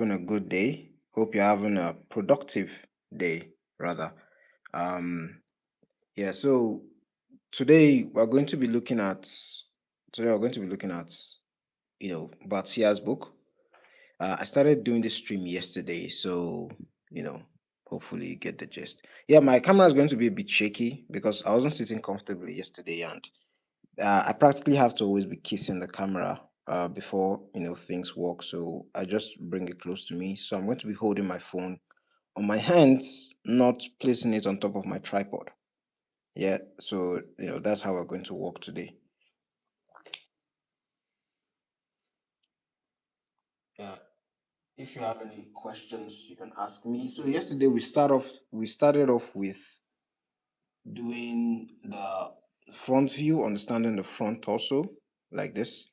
Having a good day. Hope you're having a productive day, rather. Um, yeah, so today we're going to be looking at today we're going to be looking at Bart Sears' book. I started doing this stream yesterday, so hopefully you get the gist. Yeah, my camera is going to be a bit shaky because I wasn't sitting comfortably yesterday, and I practically have to always be kissing the camera before things work. So I just bring it close to me. So I'm going to be holding my phone on my hands, not placing it on top of my tripod. Yeah. So that's how we're going to work today. Yeah. If you have any questions, you can ask me. So yesterday we started off with doing the front view, understanding the front torso like this.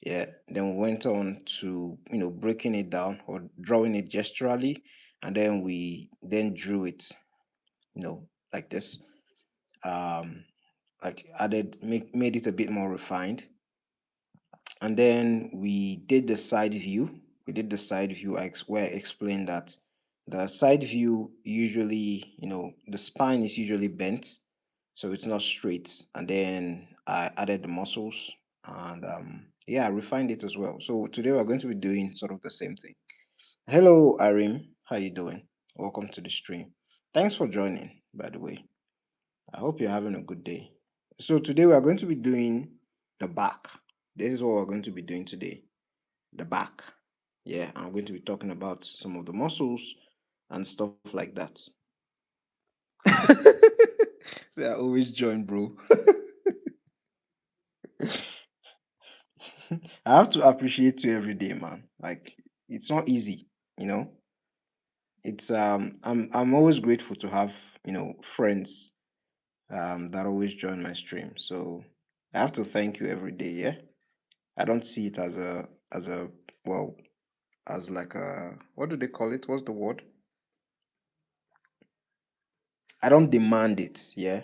Yeah, then we went on to breaking it down or drawing it gesturally, and then we then drew it, like this. Um, like added make made it a bit more refined, and then we did the side view. We did the side view where I explained that the side view usually, the spine is usually bent, so it's not straight. And then I added the muscles, and yeah, I refined it as well. So today we're going to be doing sort of the same thing. Hello, Arim. How you doing? Welcome to the stream. Thanks for joining, by the way. I hope you're having a good day. So today we are going to be doing the back. This is what we're going to be doing today. The back. Yeah, I'm going to be talking about some of the muscles and stuff like that. So I always join, bro. I have to appreciate you every day, man. Like it's not easy, you know. It's I'm always grateful to have, friends that always join my stream. So I have to thank you every day, yeah? I don't see it as a well, as like a, what do they call it? What's the word? I don't demand it, yeah.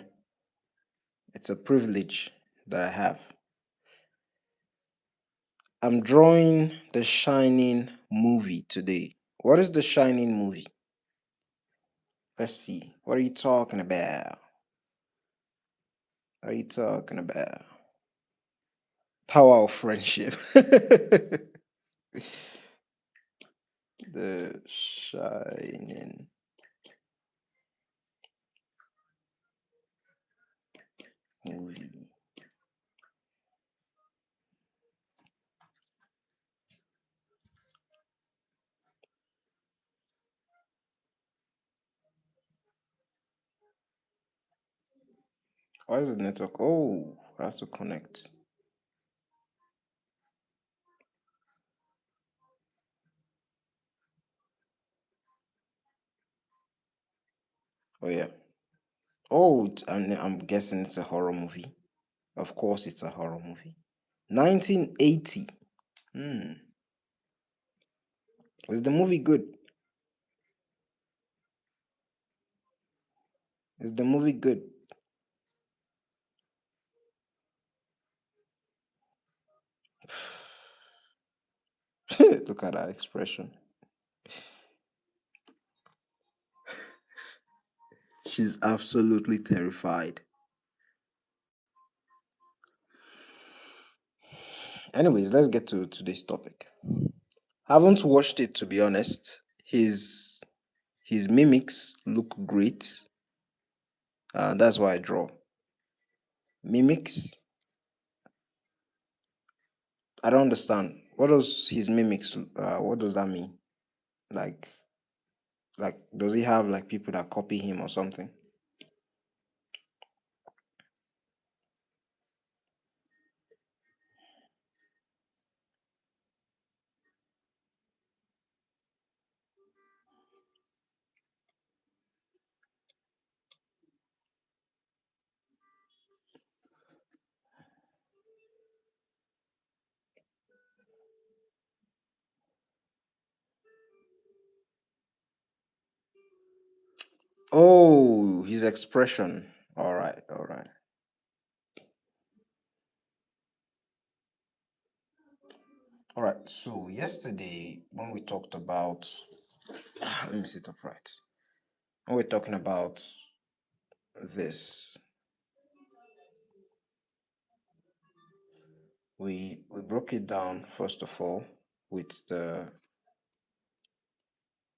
It's a privilege that I have. I'm drawing the Shining movie today. What is the Shining movie? Let's see. What are you talking about? What are you talking about? Power of friendship. The Shining movie. Why is the network? Oh, I have to connect. Oh yeah. Oh, I'm guessing it's a horror movie. Of course, it's a horror movie. 1980. Hmm. Was the movie good? Is the movie good? Look at that expression. She's absolutely terrified. Anyways, let's get to today's topic. Haven't watched it, to be honest. His mimics look great. That's why I draw mimics. I don't understand. What does his mimics? What does that mean? Like, does he have like people that copy him or something? Oh, his expression. All right, all right, all right. So yesterday when we talked about, let me sit upright. When we're talking about this, we broke it down first of all with the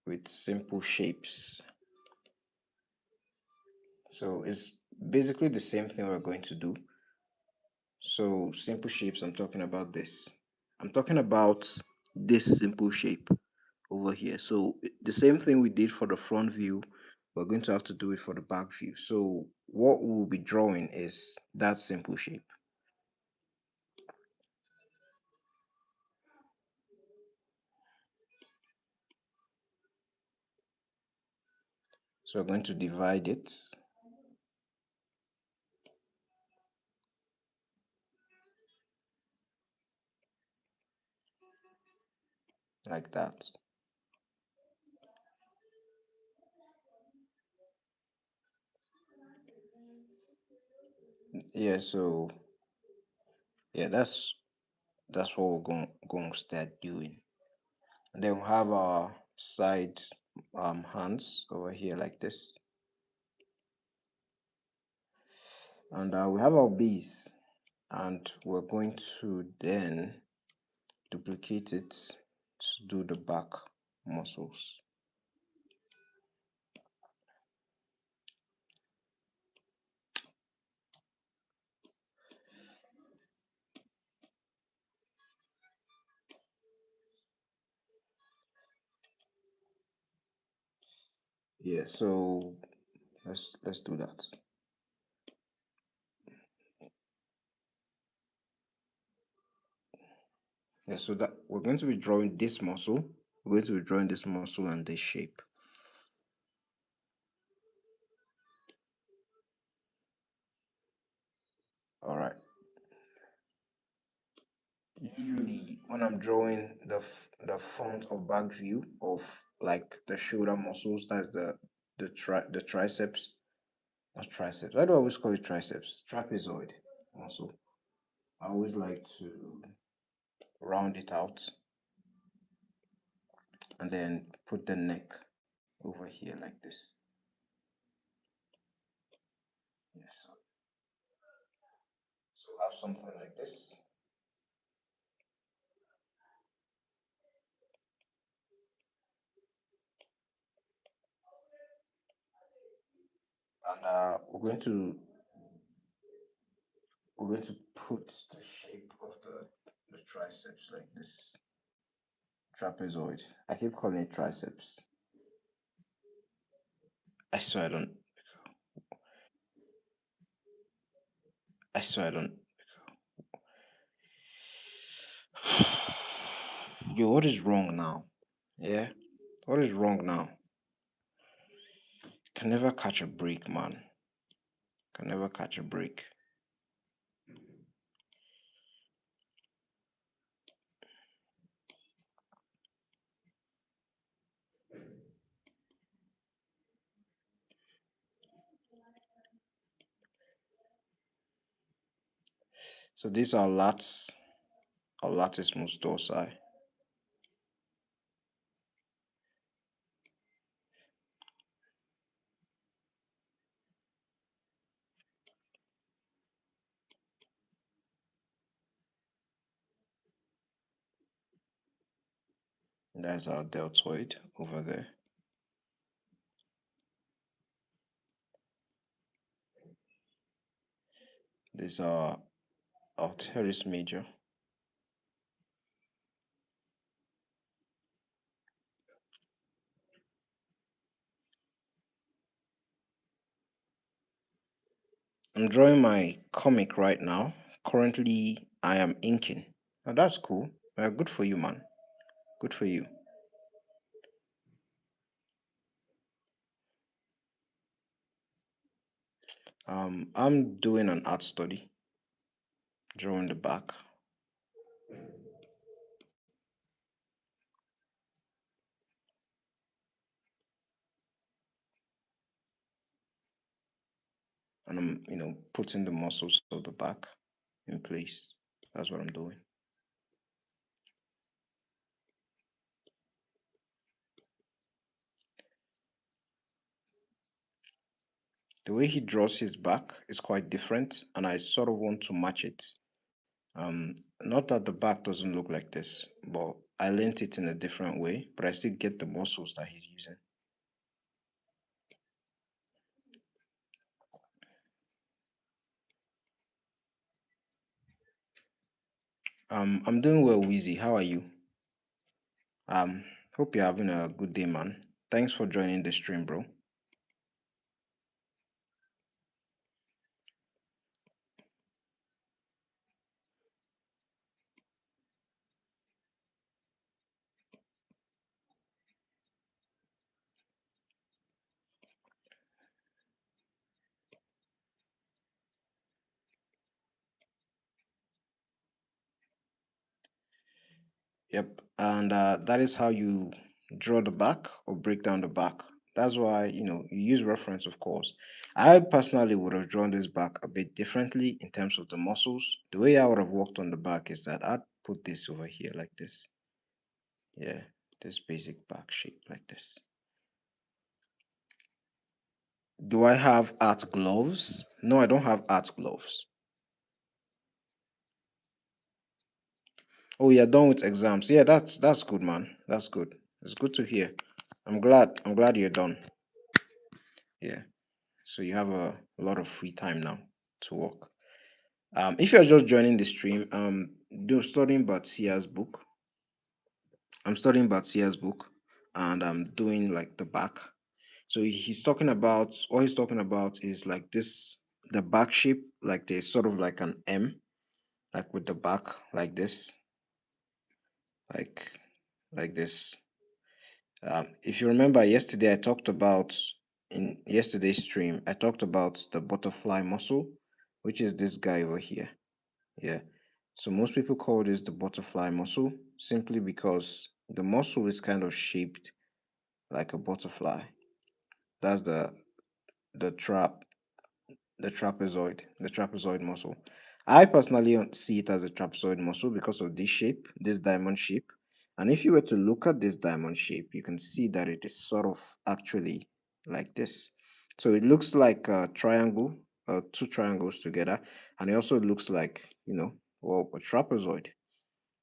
with simple shapes. So it's basically the same thing we're going to do. So simple shapes, I'm talking about this. I'm talking about this simple shape over here. So the same thing we did for the front view, we're going to have to do it for the back view. So what we'll be drawing is that simple shape. So we're going to divide it like that. Yeah, so yeah, that's what we're going to start doing. And then we have our side hands over here like this. And we have our base, and we're going to then duplicate it to do the back muscles. Yeah, so let's do that. Yeah, so that we're going to be drawing this muscle. We're going to be drawing this muscle and this shape. All right. Usually, when I'm drawing the front or back view of like the shoulder muscles, that's the triceps, not triceps. Why do I always call it triceps? Trapezoid muscle. I always like to round it out and then put the neck over here like this. Yes. So have something like this. And we're going to put the shape of the triceps like this. Trapezoid. I keep calling it triceps. I swear I don't. I swear I don't. Yo, what is wrong now? Yeah? What is wrong now? Can never catch a break, man. Can never catch a break. So these are lats or latissimus dorsi. There's our deltoid over there. These are our teres major. I'm drawing my comic right now. Currently, I am inking. Oh, that's cool. Good for you, man. Good for you. I'm doing an art study, drawing the back. And I'm, putting the muscles of the back in place. That's what I'm doing. The way he draws his back is quite different, and I sort of want to match it. Um, Not that the back doesn't look like this, but I lent it in a different way, but I still get the muscles that he's using. I'm doing well, Wheezy. How are you? Um, Hope you're having a good day, man. Thanks for joining the stream, bro. Yep, and that is how you draw the back or break down the back. That's why, you use reference, of course. I personally would have drawn this back a bit differently in terms of the muscles. The way I would have worked on the back is that I'd put this over here like this. Yeah, this basic back shape like this. Do I have art gloves? No, I don't have art gloves. Oh, you're done with exams. Yeah, that's good, man. That's good. It's good to hear. I'm glad you're done. Yeah. So you have a lot of free time now to work. If you're just joining the stream, do studying Bart Sears book. I'm studying Bart Sears book, and I'm doing like the back. So he's talking about what he's talking about is like this, the back shape, like there's sort of like an M, like with the back, like this, like like this. If you remember yesterday, I talked about in yesterday's stream, I talked about the butterfly muscle, which is this guy over here. Yeah. So most people call this the butterfly muscle simply because the muscle is kind of shaped like a butterfly. That's the trap, the trapezoid muscle. I personally see it as a trapezoid muscle because of this shape, this diamond shape. And if you were to look at this diamond shape, you can see that it is sort of actually like this. So it looks like a triangle, two triangles together, and it also looks like, well, a trapezoid.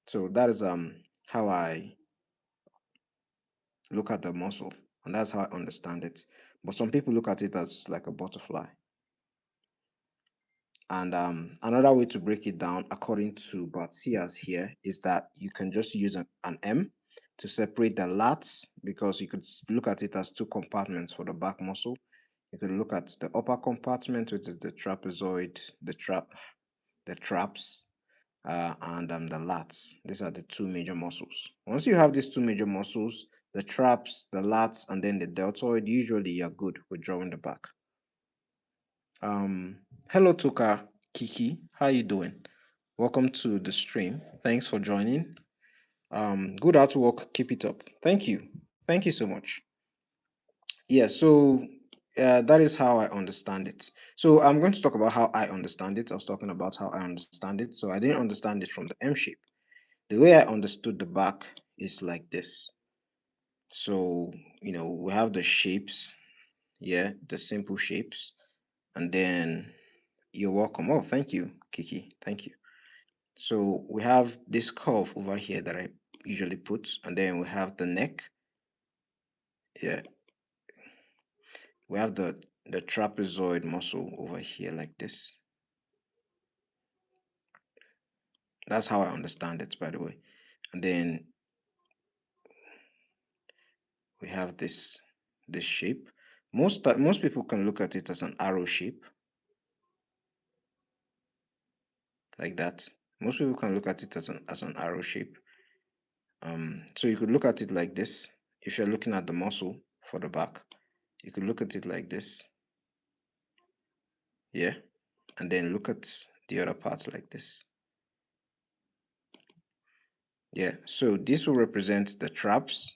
So that is how I look at the muscle, and that's how I understand it. But some people look at it as like a butterfly. And another way to break it down, according to Bart Sears here, is that you can just use an M to separate the lats because you could look at it as two compartments for the back muscle. You could look at the upper compartment, which is the trapezoid, the traps, and the lats. These are the two major muscles. Once you have these two major muscles, the traps, the lats, and then the deltoid, usually you're good with drawing the back. Um, Hello Tuka Kiki, how you doing? Welcome to the stream. Thanks for joining. Good artwork. Keep it up. Thank you. Thank you so much. Yeah, so that is how I understand it. So I'm going to talk about how I understand it. I was talking about how I understand it. So I didn't understand it from the M shape. The way I understood the back is like this. So, we have the shapes, yeah, the simple shapes, and then you're welcome. Oh, thank you, Kiki. Thank you. So we have this curve over here that I usually put, and then we have the neck. Yeah, we have the trapezoid muscle over here like this. That's how I understand it, by the way. And then we have this shape. Most people can look at it as an arrow shape, like that. Most people can look at it as an arrow shape. So you could look at it like this. If you're looking at the muscle for the back, you could look at it like this. Yeah, and then look at the other parts like this. Yeah, so this will represent the traps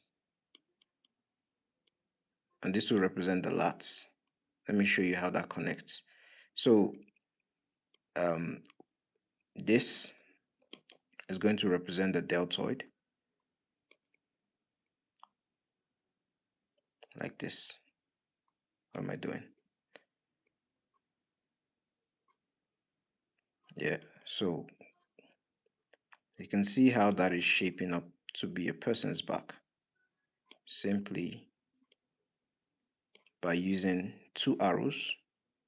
and this will represent the lats. Let me show you how that connects. So um, this is going to represent the deltoid like this. What am I doing? Yeah, so you can see how that is shaping up to be a person's back simply by using two arrows,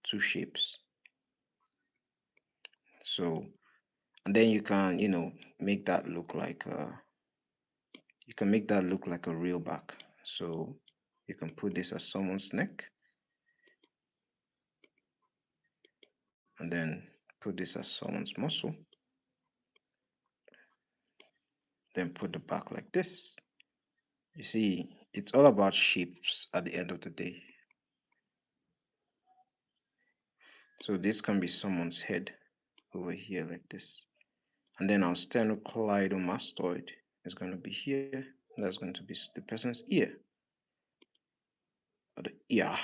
two shapes. So, and then you can, make that look like you can make that look like a real back. So you can put this as someone's neck and then put this as someone's muscle, then put the back like this. You see, it's all about shapes at the end of the day. So this can be someone's head over here like this. And then our sternocleidomastoid is going to be here. That's going to be the person's ear or the ear,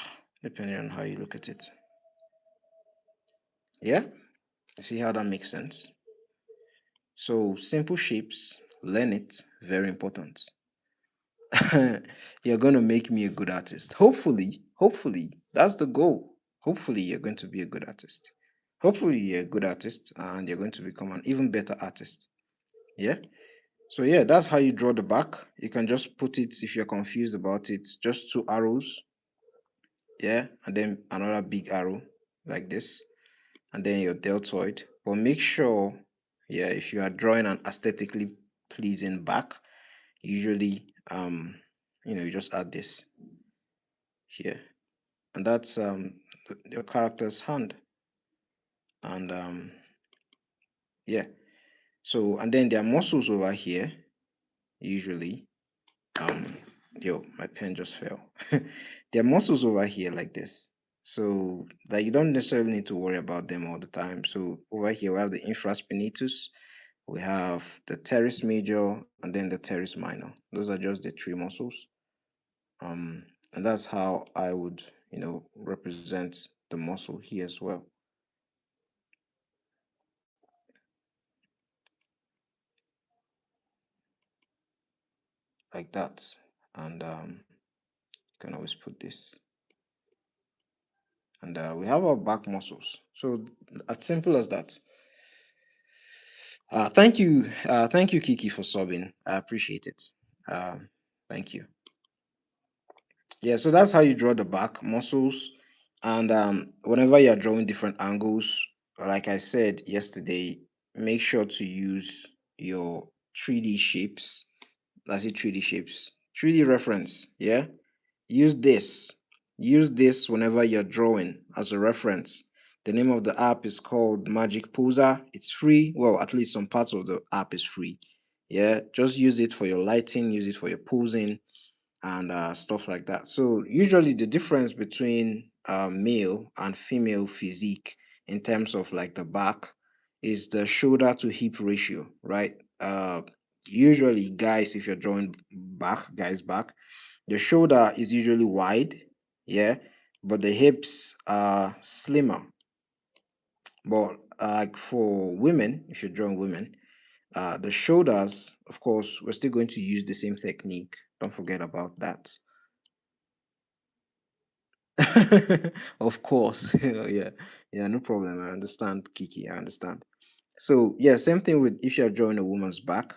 depending on how you look at it. Yeah? See how that makes sense? So simple shapes, learn it, very important. You're going to make me a good artist. Hopefully, that's the goal. Hopefully, you're going to be a good artist. Hopefully, you're a good artist and you're going to become an even better artist. Yeah. So, yeah, that's how you draw the back. You can just put it, if you're confused about it, just two arrows. Yeah. And then another big arrow like this. And then your deltoid. But make sure, yeah, if you are drawing an aesthetically pleasing back, usually, you just add this here, and that's your character's hand. And yeah, so and then there are muscles over here usually. um my pen just fell. There are muscles over here like this, so that you don't necessarily need to worry about them all the time. So over here we have the infraspinatus, we have the teres major, and then the teres minor. Those are just the three muscles. um and that's how I would represent the muscle here as well, like that. And you can always put this. And we have our back muscles. So as simple as that. Thank you, Kiki, for subbing. I appreciate it. Thank you. Yeah, so that's how you draw the back muscles. And whenever you're drawing different angles, like I said yesterday, make sure to use your 3D shapes. That's it, 3D shapes. 3D reference, yeah? Use this. Use this whenever you're drawing as a reference. The name of the app is called Magic Poser. It's free. Well, at least some parts of the app is free. Yeah, just use it for your lighting, use it for your posing, and stuff like that. So usually the difference between male and female physique in terms of like the back is the shoulder to hip ratio, right? Usually guys, if you're drawing guys back, the shoulder is usually wide, yeah, but the hips are slimmer. But like for women, if you're drawing women, the shoulders, of course, we're still going to use the same technique. Don't forget about that. Of course. Yeah, yeah, no problem. I understand, Kiki. I understand. So yeah, same thing with if you're drawing a woman's back,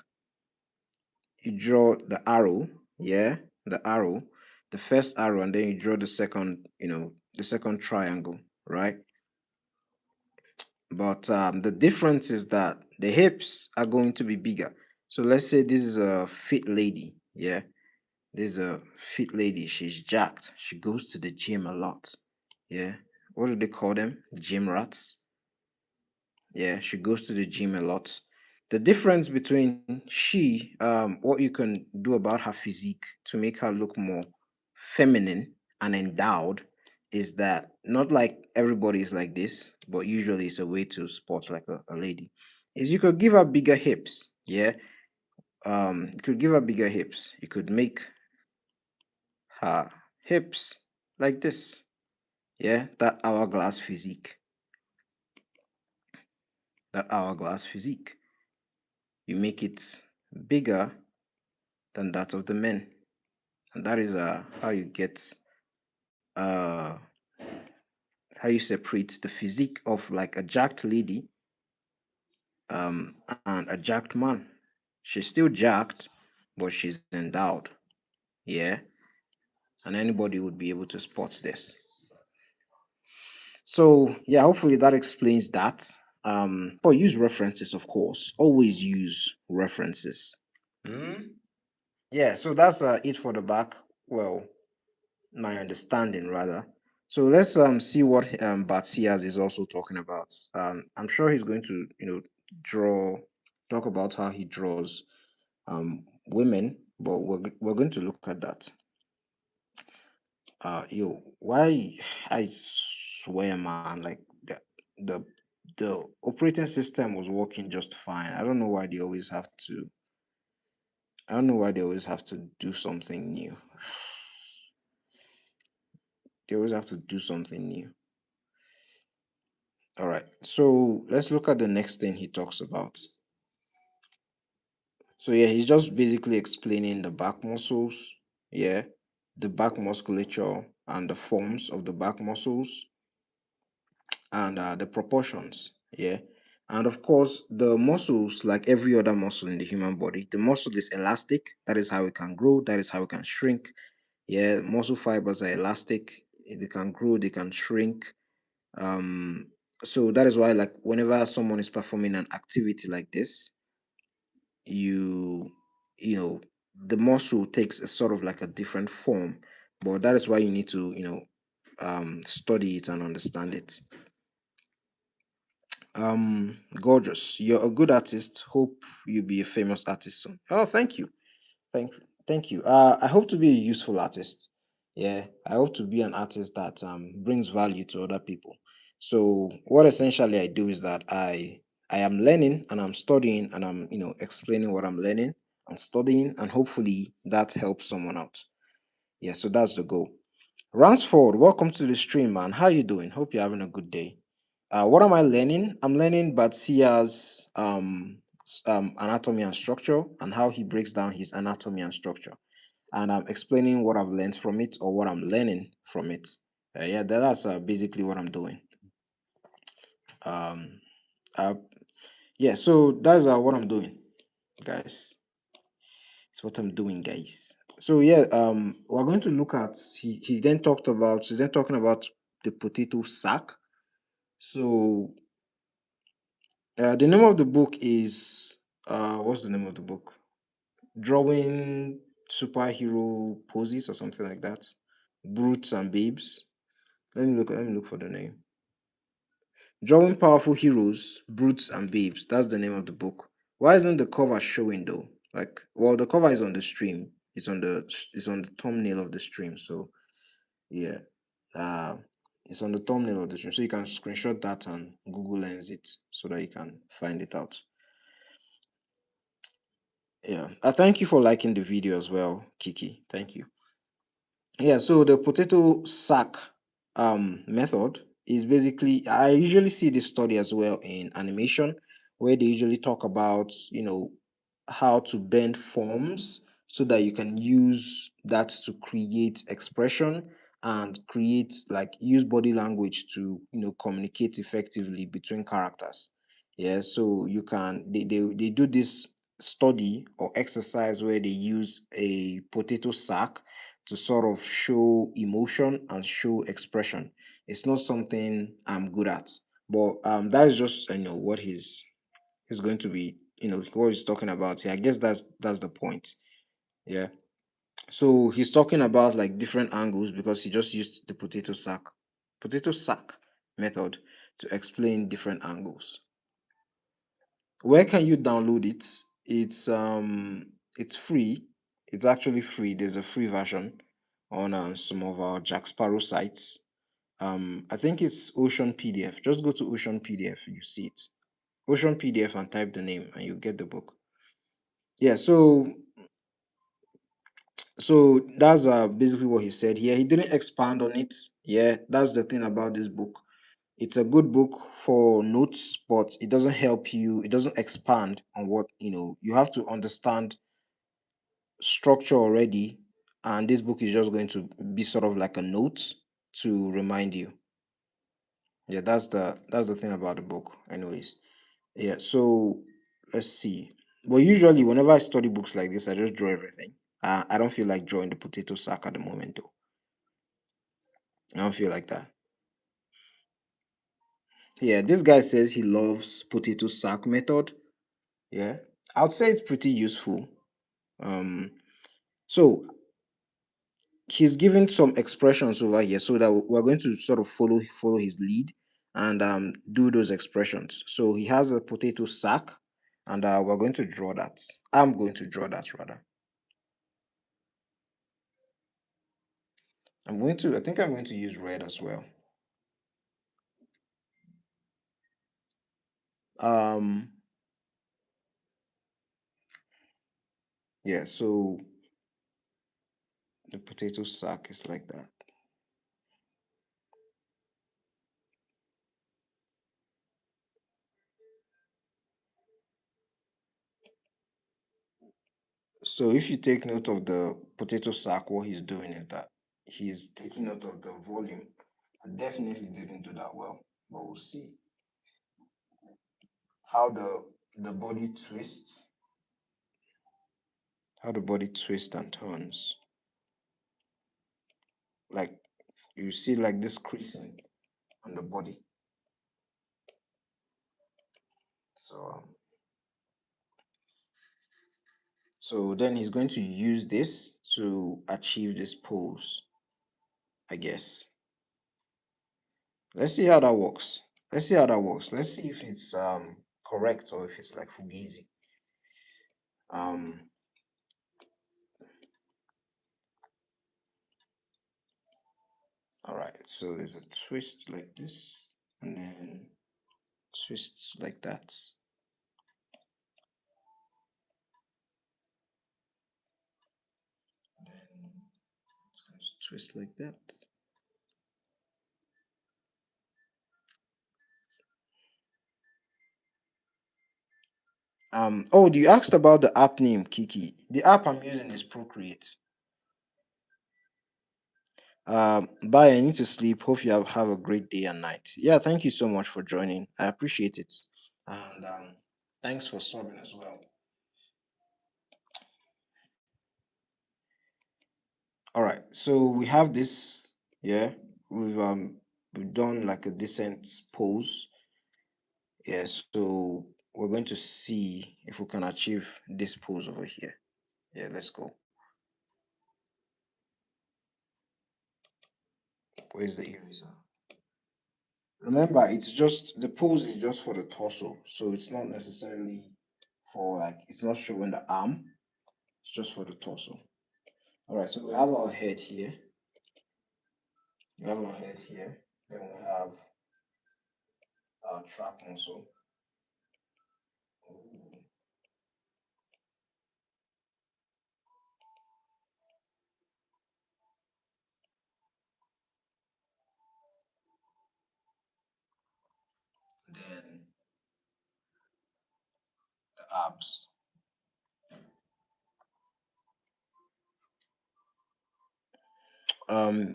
you draw the arrow, yeah, the arrow, the first arrow, and then you draw the second, the second triangle, right? But the difference is that the hips are going to be bigger. So let's say this is a fit lady, yeah. This is a fit lady. She's jacked. She goes to the gym a lot. Yeah. What do they call them? Gym rats. Yeah, she goes to the gym a lot. The difference between what you can do about her physique to make her look more feminine and endowed is that not like everybody is like this, but usually it's a way to spot like a lady. Is you could give her bigger hips. Yeah. You could give her bigger hips. You could make her hips like this. Yeah, that hourglass physique. You make it bigger than that of the men, and that is how you get uh how you separate the physique of like a jacked lady um, and a jacked man. She's still jacked, but she's endowed. Yeah, and anybody would be able to spot this. So yeah, hopefully that explains that. But use references, of course. Always use references. Hmm? Yeah, so that's it for the back. Well, my understanding rather. So let's see what Bart Sears is also talking about. I'm sure he's going to draw talk about how he draws women, but we're going to look at that. Why I swear, man, like the the operating system was working just fine. I don't know why they always have to. I don't know why they always have to do something new. They always have to do something new. All right. So let's look at the next thing he talks about. So yeah, he's just basically explaining the back muscles. Yeah, the back musculature and the forms of the back muscles and the proportions. Yeah. And of course, the muscles, like every other muscle in the human body, the muscle is elastic. That is how it can grow. That is how it can shrink. Yeah, muscle fibers are elastic. They can grow, they can shrink. Um, so that is why, like, whenever someone is performing an activity like this, you, you know, the muscle takes a sort of like a different form. But that is why you need to, study it and understand it. Gorgeous. You're a good artist. Hope you be a famous artist soon. Oh, thank you. Thank thank you. I hope to be a useful artist. Yeah, I hope to be an artist that brings value to other people. So what essentially I do is that I am learning and I'm studying and I'm explaining what I'm learning. I'm studying and hopefully that helps someone out. Yeah, so that's the goal. Ransford, welcome to the stream, man. How you doing? Hope you're having a good day. What am I learning? I'm learning Batsia's anatomy and structure and how he breaks down his anatomy and structure. And I'm explaining what I've learned from it or what I'm learning from it. Yeah, that's basically what I'm doing. Um, uh, yeah, so that's what I'm doing, guys. It's what I'm doing, guys. So yeah, we're going to look at he's then talking about the potato sack. So the name of the book is what's the name of the book? Drawing superhero poses or something like that. Brutes and babes. Let me look for the name. Drawing powerful heroes, brutes and babes. That's the name of the book. Why isn't the cover showing though? Like, well, the cover is on the stream. It's on the thumbnail of the stream. So yeah, uh, it's on the thumbnail of the stream. So you can screenshot that and Google Lens it so that you can find it out. Yeah. Thank you for liking the video as well, Kiki. Thank you. Yeah, so the potato sack method is basically I usually see this study as well in animation where they usually talk about, how to bend forms so that you can use that to create expression and create like use body language to, communicate effectively between characters. Yeah, so they do this study or exercise where they use a potato sack to sort of show emotion and show expression. It's not something I'm good at, but that is just what he's going to be what he's talking about here. I guess that's the point. Yeah. So he's talking about like different angles because he just used the potato sack method to explain different angles. Where can you download it? It's free. It's actually free. There's a free version on some of our Jack Sparrow sites. I think it's Ocean PDF. Just go to Ocean PDF, you see it. Ocean PDF and type the name and you get the book. Yeah, so that's basically what he said here. He didn't expand on it. Yeah, that's the thing about this book. It's a good book for notes, but it doesn't help you. It doesn't expand on what you have to understand structure already, and this book is just going to be sort of like a note to remind you. Yeah, that's the thing about the book anyways. Yeah, so let's see. But usually, whenever I study books like this, I just draw everything. I don't feel like drawing the potato sack at the moment, though. I don't feel like that. Yeah, this guy says he loves potato sack method. Yeah, I'd say it's pretty useful. Um, so he's given some expressions over here, so that we're going to sort of follow his lead and do those expressions. So he has a potato sack, and we're going to draw that. I'm going to draw that rather. I think I'm going to use red as well. Um, yeah, so the potato sack is like that. So if you take note of the potato sack, what he's doing is that he's taking note of the volume. I definitely didn't do that well, but we'll see how the body twists, how the body twists and turns. Like you see like this creasing on the body. So then he's going to use this to achieve this pose, I guess. Let's see how that works. Let's see how that works. Let's see if it's correct or if it's like fugazi. Um all right, so there's a twist like this and then twists like that. Then it's going to twist like that. Oh, you asked about the app name, Kiki. The app I'm using is Procreate. Bye. I need to sleep. Hope you have a great day and night. Yeah, thank you so much for joining. I appreciate it. And thanks for subbing as well. All right. So we have this. Yeah. We've done like a decent pose. Yeah. So we're going to see if we can achieve this pose over here. Yeah, let's go. Where's the eraser? Remember, it's just the pose is just for the torso, so it's not necessarily for like it's not showing the arm. It's just for the torso. All right, so we have our head here. We have our head here. Then we have our trap muscle. Ooh. Then the abs.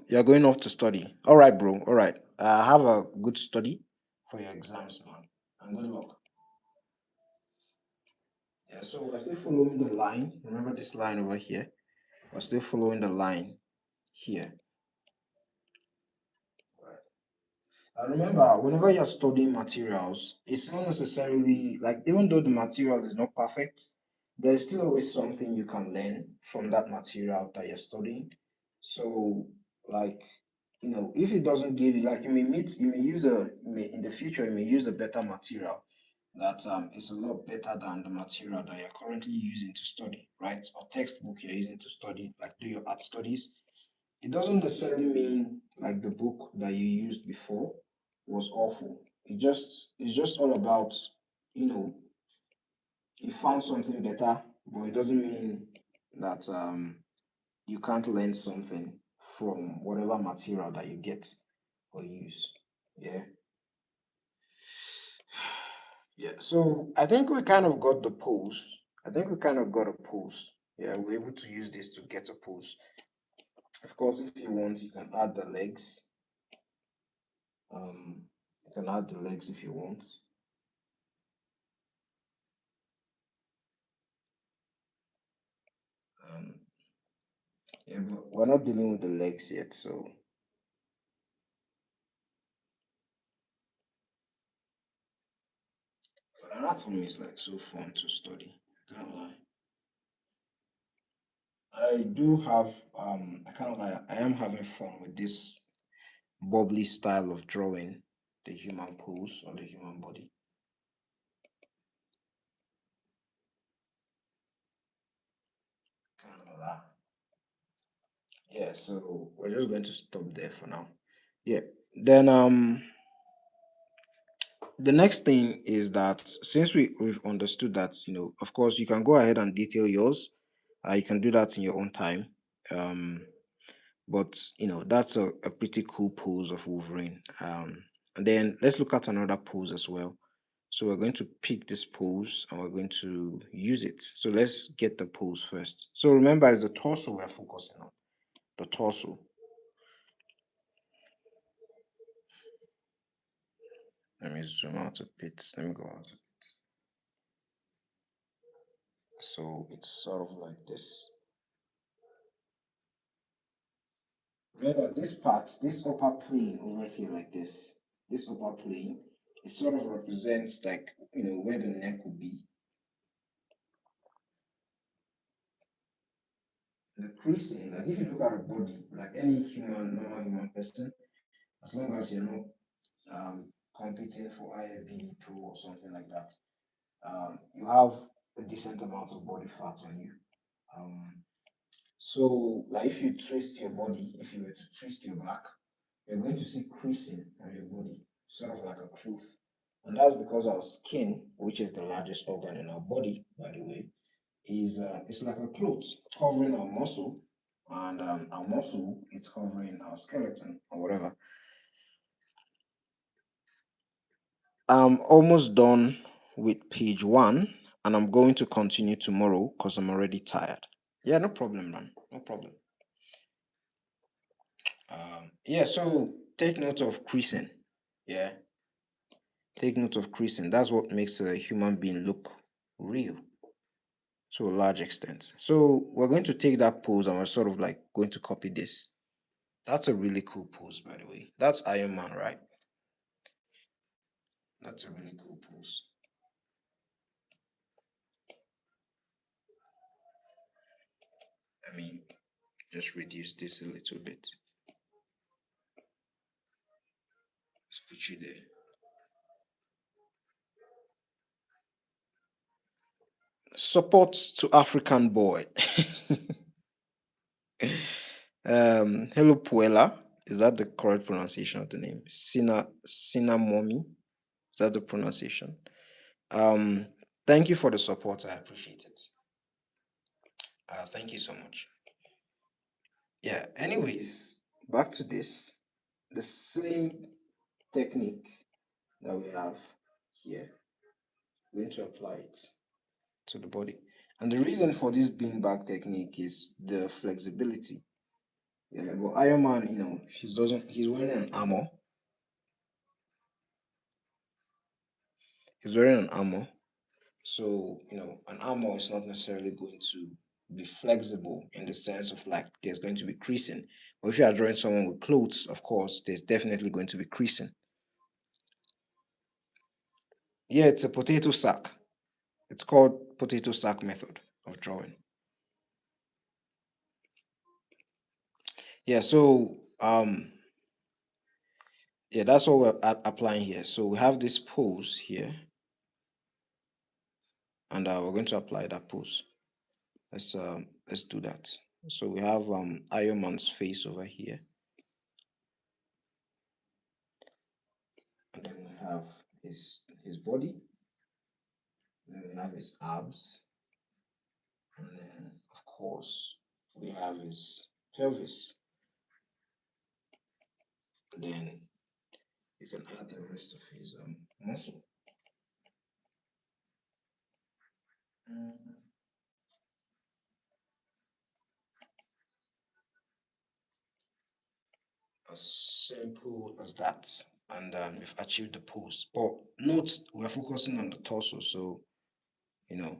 You're going off to study. All right, bro. All right. Have a good study for your exams, man, and good luck. Yeah. So we're still following the line. Remember this line over here. We're still following the line here. I remember whenever you're studying materials, it's not necessarily like even though the material is not perfect, there's still always something you can learn from that material that you're studying. So, like, if it doesn't give you like you may use in the future you may use a better material that is a lot better than the material that you're currently using to study, right? Or textbook you're using to study, like do your art studies. It doesn't necessarily mean like the book that you used before was awful. It's just all about, you know, you found something better, but it doesn't mean that you can't learn something from whatever material that you get or use. Yeah. Yeah. So I think we kind of got the pose. I think we kind of got a pose. Yeah, we're able to use this to get a pose. Of course, if you want, you can add the legs. You can add the legs if you want. Um, yeah, but we're not dealing with the legs yet, so but anatomy is like so fun to study. I can't lie. I do have I can't lie, I am having fun with this bubbly style of drawing the human pose or the human body. Can't lie. Yeah, so we're just going to stop there for now. Yeah. Then the next thing is that since we've understood that, of course you can go ahead and detail yours. You can do that in your own time. Um but that's a pretty cool pose of Wolverine. And then let's look at another pose as well. So we're going to pick this pose and we're going to use it. So let's get the pose first. So remember, it's the torso we're focusing on. The torso. Let me zoom out a bit. Let me go out. So it's sort of like this. Remember this part, this upper plane over here, like this upper plane, it sort of represents like where the neck would be. The creasing, like if you look at a body, like any normal human person, as long as you're not competing for IFBB Pro or something like that, you have a decent amount of body fat on you. Um, so, like if you twist your body, if you were to twist your back, you're going to see creasing on your body, sort of like a cloth. And that's because our skin, which is the largest organ in our body, by the way, is it's like a cloth covering our muscle, and our muscle it's covering our skeleton or whatever. I'm almost done with page one, and I'm going to continue tomorrow because I'm already tired. Yeah, no problem, man. No problem. Yeah, so take note of creasing. Yeah, take note of creasing. That's what makes a human being look real to a large extent. So we're going to take that pose and we're sort of like going to copy this. That's a really cool pose, by the way. That's Iron Man, right? That's a really cool pose. I mean, just reduce this a little bit. Let's put you there. Support to African boy. Hello Puella. Is that the correct pronunciation of the name? Sinamomi. Is that the pronunciation? Um, Thank you for the support. I appreciate it. Thank you so much. Yeah. Anyways, back to this. The same technique that we have here. We're going to apply it to the body. And the reason for this being back technique is the flexibility. Yeah, but Iron Man, he's wearing an armor. He's wearing an armor. So, an armor is not necessarily going to be flexible in the sense of like there's going to be creasing. But if you are drawing someone with clothes, of course, there's definitely going to be creasing. Yeah, it's a potato sack. It's called potato sack method of drawing. Yeah, so yeah, that's what we're applying here. So we have this pose here, and we're going to apply that pose. Let's do that. So we have Iron Man's face over here, and then we have his body, then we have his abs, and then of course we have his pelvis. Then you can add the rest of his muscle. Mm, as simple as that, and we've achieved the pose. But note we're focusing on the torso, so you know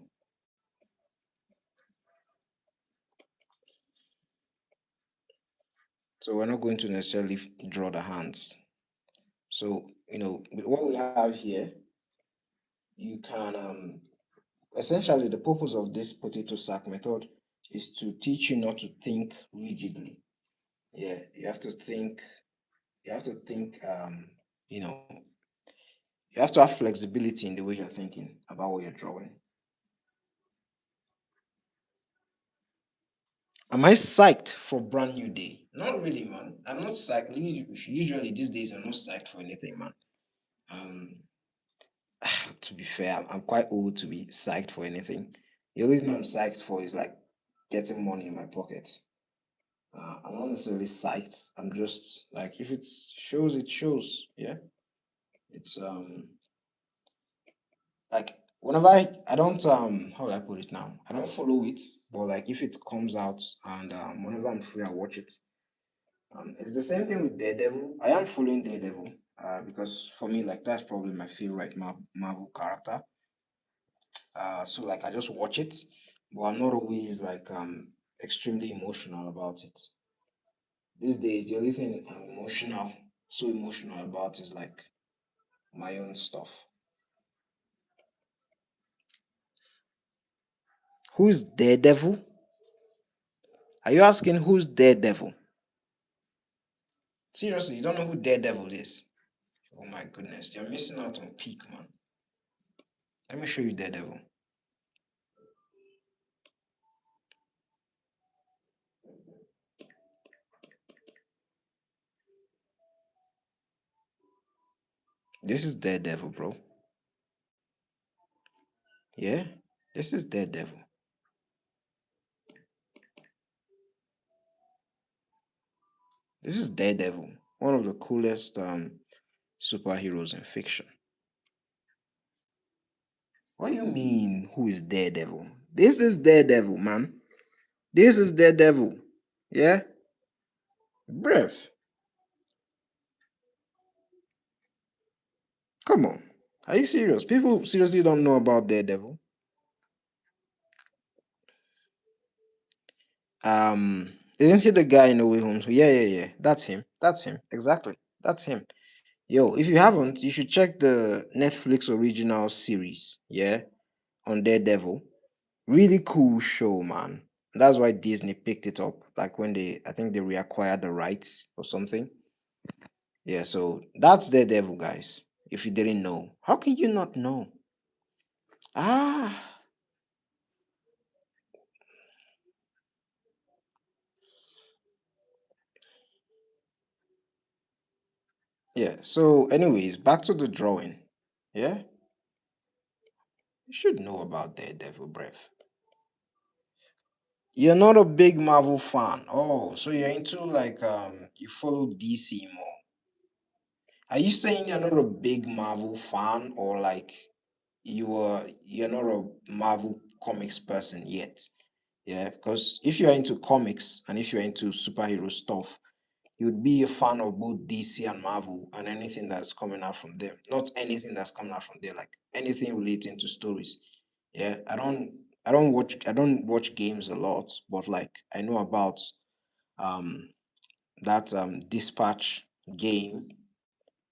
So we're not going to necessarily draw the hands. So, with what we have here, you can essentially the purpose of this potato sack method is to teach you not to think rigidly. Yeah, you have to think you know, you have to have flexibility in the way you're thinking about what you're drawing. Am I psyched for brand new day? Not really, man. I'm not psyched. Usually these days I'm not psyched for anything, man. Um, to be fair, I'm quite old to be psyched for anything. The only thing I'm psyched for is like getting money in my pocket. I'm not necessarily psyched. I'm just like if it shows, it shows. Yeah, it's like whenever I don't how will I put it now? I don't follow it, but like if it comes out and whenever I'm free, I watch it. It's the same thing with Daredevil. I am following Daredevil because for me, like that's probably my favorite Marvel character. So like I just watch it, but I'm not always like extremely emotional about it. These days, the only thing I'm so emotional about is like my own stuff. Who's Daredevil? Are you asking who's Daredevil? Seriously, you don't know who Daredevil is? Oh my goodness, you're missing out on peak, man. Let me show you Daredevil. This is Daredevil, bro. Yeah, this is Daredevil. This is Daredevil, one of the coolest superheroes in fiction. What do you mean, who is Daredevil? This is Daredevil, man. This is Daredevil. Yeah? Breath. Come on. Are you serious? People seriously don't know about Daredevil. Isn't he the guy in the way home? Yeah, yeah, yeah. That's him. That's him. Exactly. That's him. Yo, if you haven't, you should check the Netflix original series. Yeah, on Daredevil. Really cool show, man. That's why Disney picked it up. Like when I think they reacquired the rights or something. Yeah, so that's Daredevil, guys. If you didn't know, how can you not know? Ah, yeah. So, anyways, back to the drawing. Yeah, you should know about Daredevil, Breath. You're not a big Marvel fan. Oh, so you're into like you follow DC more. Are you saying you're not a big Marvel fan or like you're not a Marvel comics person yet? Yeah, because if you're into comics and if you're into superhero stuff, you'd be a fan of both DC and Marvel and anything that's coming out from them. Not anything that's coming out from there, like anything relating to stories. Yeah, I don't watch games a lot, but like I know about um that Dispatch game,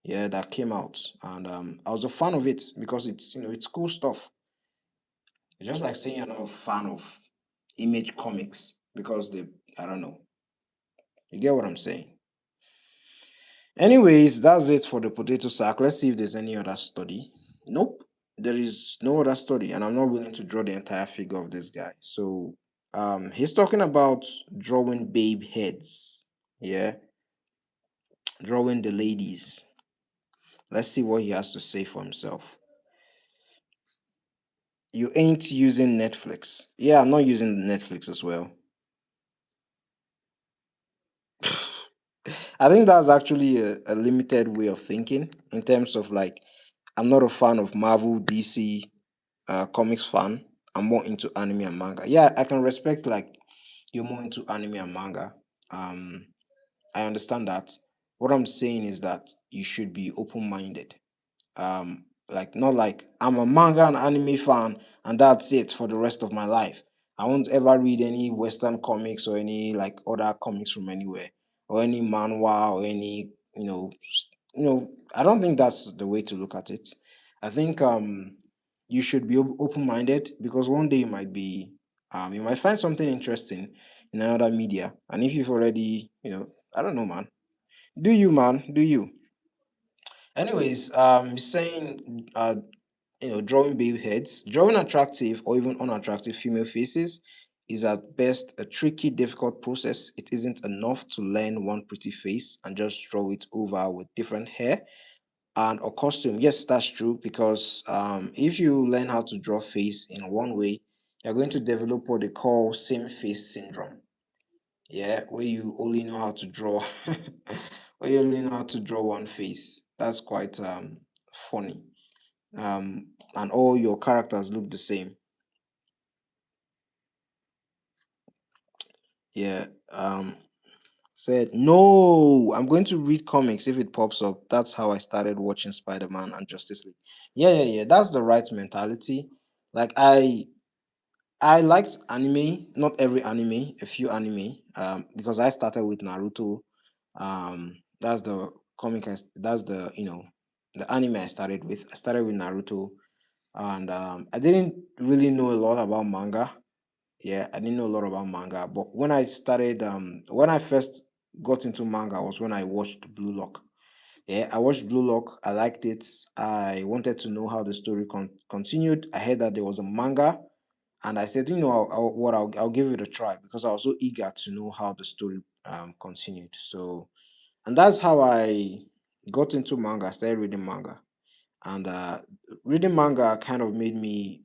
yeah, that came out, and I was a fan of it because it's cool stuff. It's just like saying you're not a fan of Image Comics because I don't know. You get what I'm saying? Anyways, that's it for the potato sack. Let's see if there's any other study. Nope, there is no other study, and I'm not willing to draw the entire figure of this guy. So, he's talking about drawing babe heads. Yeah, drawing the ladies. Let's see what he has to say for himself. You ain't using Netflix. Yeah, I'm not using Netflix as well. I think that's actually a limited way of thinking in terms of like, I'm not a fan of Marvel, DC, comics fan. I'm more into anime and manga. Yeah, I can respect like you're more into anime and manga. Um, I understand that. What I'm saying is that you should be open-minded. Like not like I'm a manga and anime fan and that's it for the rest of my life. I won't ever read any Western comics or any like other comics from anywhere. or any manhwa or any I don't think that's the way to look at it. I think you should be open-minded, because one day you might find something interesting in another media, and if you've already, I don't know, man. Do you, man? Do you? Anyways, saying drawing babe heads, drawing attractive or even unattractive female faces is at best a tricky, difficult process. It isn't enough to learn one pretty face and just draw it over with different hair and or costume. Yes, that's true, because if you learn how to draw face in one way, you're going to develop what they call same face syndrome. Yeah, where you only know how to draw, where you only know how to draw one face. That's quite funny. And all your characters look the same. Yeah. Said no. I'm going to read comics if it pops up. That's how I started watching Spider-Man and Justice League. Yeah, yeah, yeah. That's the right mentality. Like I liked anime, not every anime, a few anime. Because I started with Naruto. That's the that's the the anime I started with. I started with Naruto, and I didn't really know a lot about manga. Yeah, I didn't know a lot about manga, but when I first got into manga was when I watched Blue Lock. Yeah, I watched Blue Lock. I liked it. I wanted to know how the story continued. I heard that there was a manga, and I said, I'll give it a try, because I was so eager to know how the story continued. So, and that's how I got into manga. I started reading manga, and reading manga kind of made me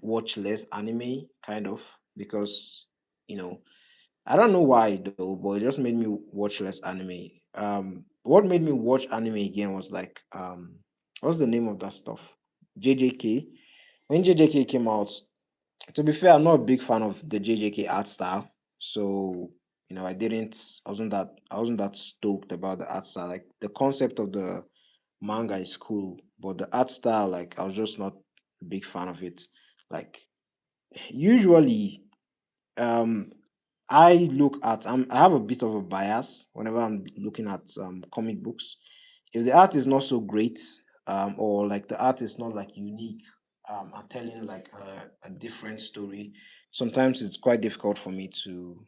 watch less anime, kind of, because you know I don't know why though, but it just made me watch less anime. What made me watch anime again was like what's the name of that stuff? JJK. When JJK came out, to be fair, I'm not a big fan of the JJK art style. So, I wasn't that stoked about the art style. Like the concept of the manga is cool, but the art style, like, I was just not a big fan of it. Like usually, um I have a bit of a bias whenever I'm looking at comic books. If the art is not so great, or like the art is not like unique, and telling like a different story, sometimes it's quite difficult for me to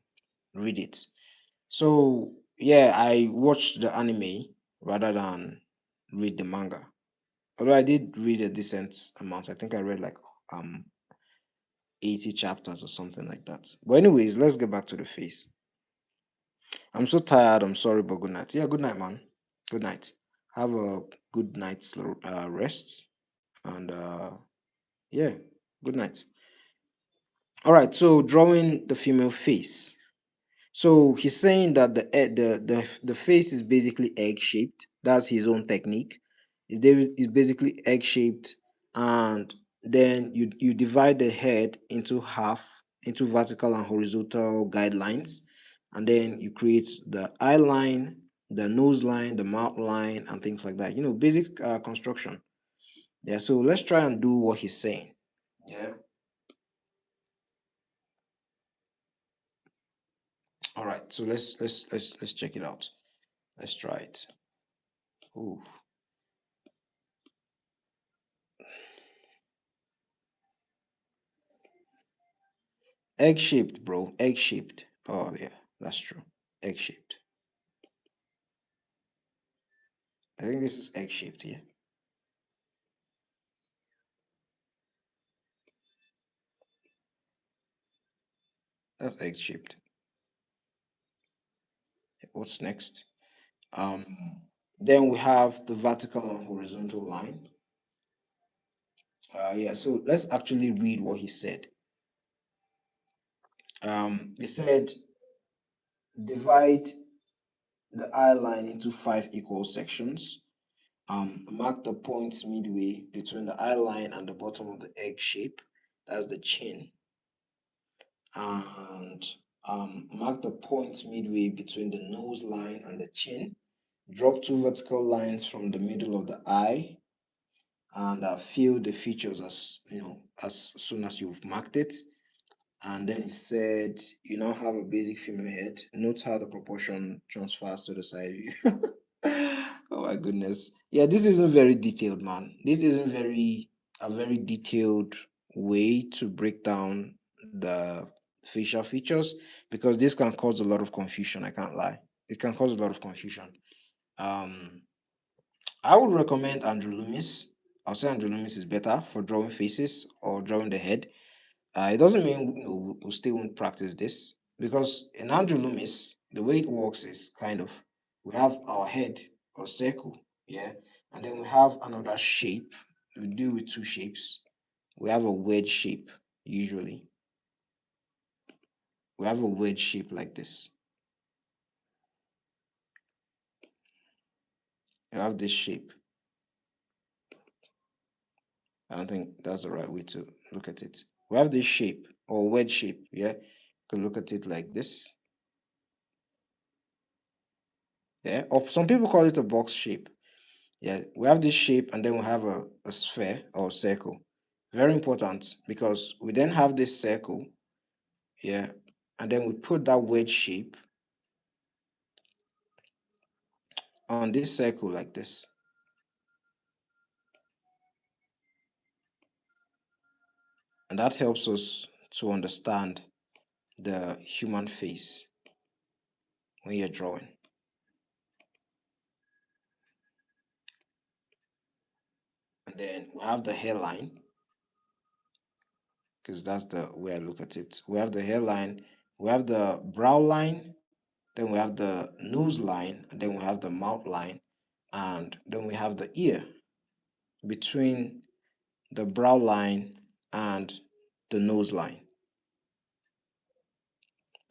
read it. So yeah, I watched the anime rather than read the manga. Although I did read a decent amount. I think I read like um 80 chapters or something like that. But anyways, let's get back to the face. I'm so tired. I'm sorry, but good night. Yeah, good night, man. Good night. Have a good night's rest. And yeah, good night. All right. So drawing the female face. So he's saying that the face is basically egg shaped. That's his own technique. It's basically egg shaped, and then you divide the head into half, into vertical and horizontal guidelines, and then you create the eye line, the nose line, the mouth line, and things like that. Basic construction. Yeah. So let's try and do what he's saying. Yeah. All right. So let's check it out. Let's try it. Ooh. Egg shaped, bro. Egg shaped. Oh, yeah, that's true. Egg shaped. I think this is egg shaped here. That's egg shaped. What's next? Then we have the vertical and horizontal line. Yeah, so let's actually read what he said. He said, divide the eye line into five equal sections. Mark the points midway between the eye line and the bottom of the egg shape. That's the chin. And mark the point midway between the nose line and the chin. Drop two vertical lines from the middle of the eye, and fill the features as soon as you've marked it. And then he said, you now have a basic female head. Note how the proportion transfers to the side view. Oh my goodness. Yeah, this isn't very detailed, man. This isn't a very detailed way to break down the facial features, because this can cause a lot of confusion. I can't lie. It can cause a lot of confusion. Um, I would recommend Andrew Loomis. I'll say Andrew Loomis is better for drawing faces or drawing the head. It doesn't mean we still won't practice this, because in Andrew Loomis, the way it works is kind of, we have our head or circle, yeah, and then we have another shape. We do with two shapes. We have a wedge shape usually. We have a wedge shape like this. You have this shape. I don't think that's the right way to look at it. We have this shape or wedge shape, yeah. You can look at it like this, yeah. Or some people call it a box shape. Yeah, we have this shape and then we have a sphere or circle. Very important, because we then have this circle, yeah, and then we put that wedge shape on this circle like this. And that helps us to understand the human face when you're drawing. And then we have the hairline, because that's the way I look at it. We have the hairline, we have the brow line, then we have the nose line, and then we have the mouth line, and then we have the ear between the brow line and the nose line.